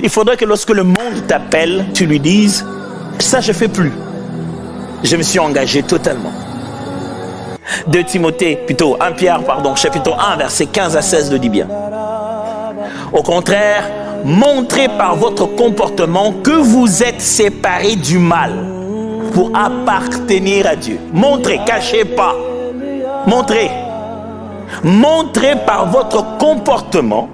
Il faudrait que lorsque le monde t'appelle, tu lui dises, ça je ne fais plus. Je me suis engagé totalement. 1 Pierre, chapitre 1, versets 15 à 16 le dit bien. Au contraire, montrez par votre comportement que vous êtes séparés du mal pour appartenir à Dieu. Montrez, cachez pas. Montrez. Montrez par votre comportement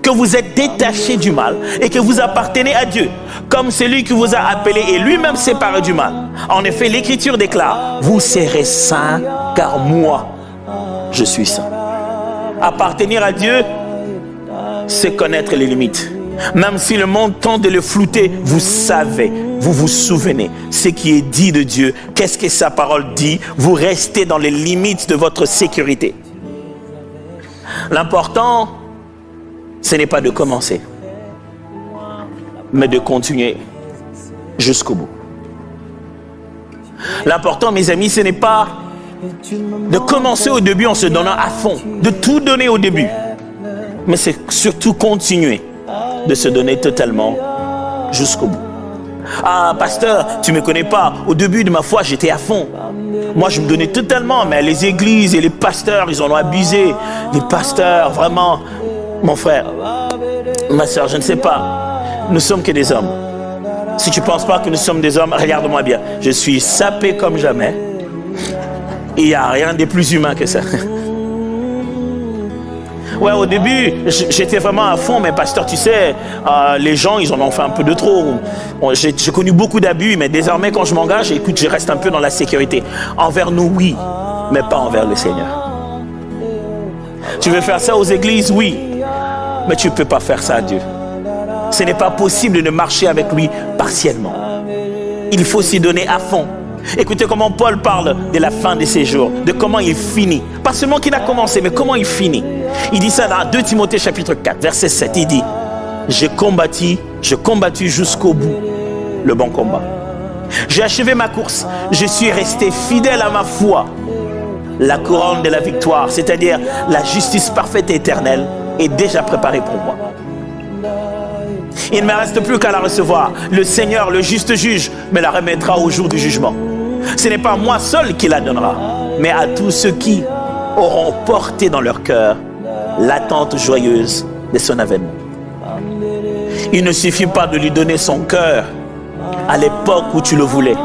que vous êtes détachés du mal et que vous appartenez à Dieu, comme celui qui vous a appelé et lui-même séparé du mal. En effet, l'Écriture déclare, vous serez saints, car moi, je suis saint. Appartenir à Dieu, c'est connaître les limites. Même si le monde tente de le flouter, vous savez, vous vous souvenez ce qui est dit de Dieu, qu'est-ce que sa parole dit, vous restez dans les limites de votre sécurité. L'important, ce n'est pas de commencer, mais de continuer jusqu'au bout. L'important, mes amis, ce n'est pas de commencer au début en se donnant à fond, de tout donner au début, mais c'est surtout continuer de se donner totalement jusqu'au bout. Ah, pasteur, tu ne me connais pas. Au début de ma foi, j'étais à fond. Moi, je me donnais totalement, mais les églises et les pasteurs, ils en ont abusé. Les pasteurs, vraiment, mon frère, ma soeur, je ne sais pas. Nous sommes que des hommes. Si tu ne penses pas que nous sommes des hommes, regarde-moi bien. Je suis sapé comme jamais. Il n'y a rien de plus humain que ça. Ouais, au début, j'étais vraiment à fond, mais pasteur, tu sais, les gens, ils en ont fait un peu de trop. J'ai connu beaucoup d'abus, mais désormais, quand je m'engage, écoute, je reste un peu dans la sécurité. Envers nous, oui, mais pas envers le Seigneur. Tu veux faire ça aux églises, oui, mais tu ne peux pas faire ça à Dieu. Ce n'est pas possible de marcher avec lui partiellement. Il faut s'y donner à fond. Écoutez comment Paul parle de la fin de ses jours, de comment il finit. Pas seulement qu'il a commencé, mais comment il finit. Il dit ça dans 2 Timothée chapitre 4, verset 7. Il dit, j'ai combattu jusqu'au bout le bon combat. J'ai achevé ma course, je suis resté fidèle à ma foi. La couronne de la victoire, c'est-à-dire la justice parfaite et éternelle, est déjà préparée pour moi. Il ne me reste plus qu'à la recevoir. Le Seigneur, le juste juge, me la remettra au jour du jugement. Ce n'est pas moi seul qui la donnera, mais à tous ceux qui auront porté dans leur cœur l'attente joyeuse de son avènement. Il ne suffit pas de lui donner son cœur à l'époque où tu le voulais.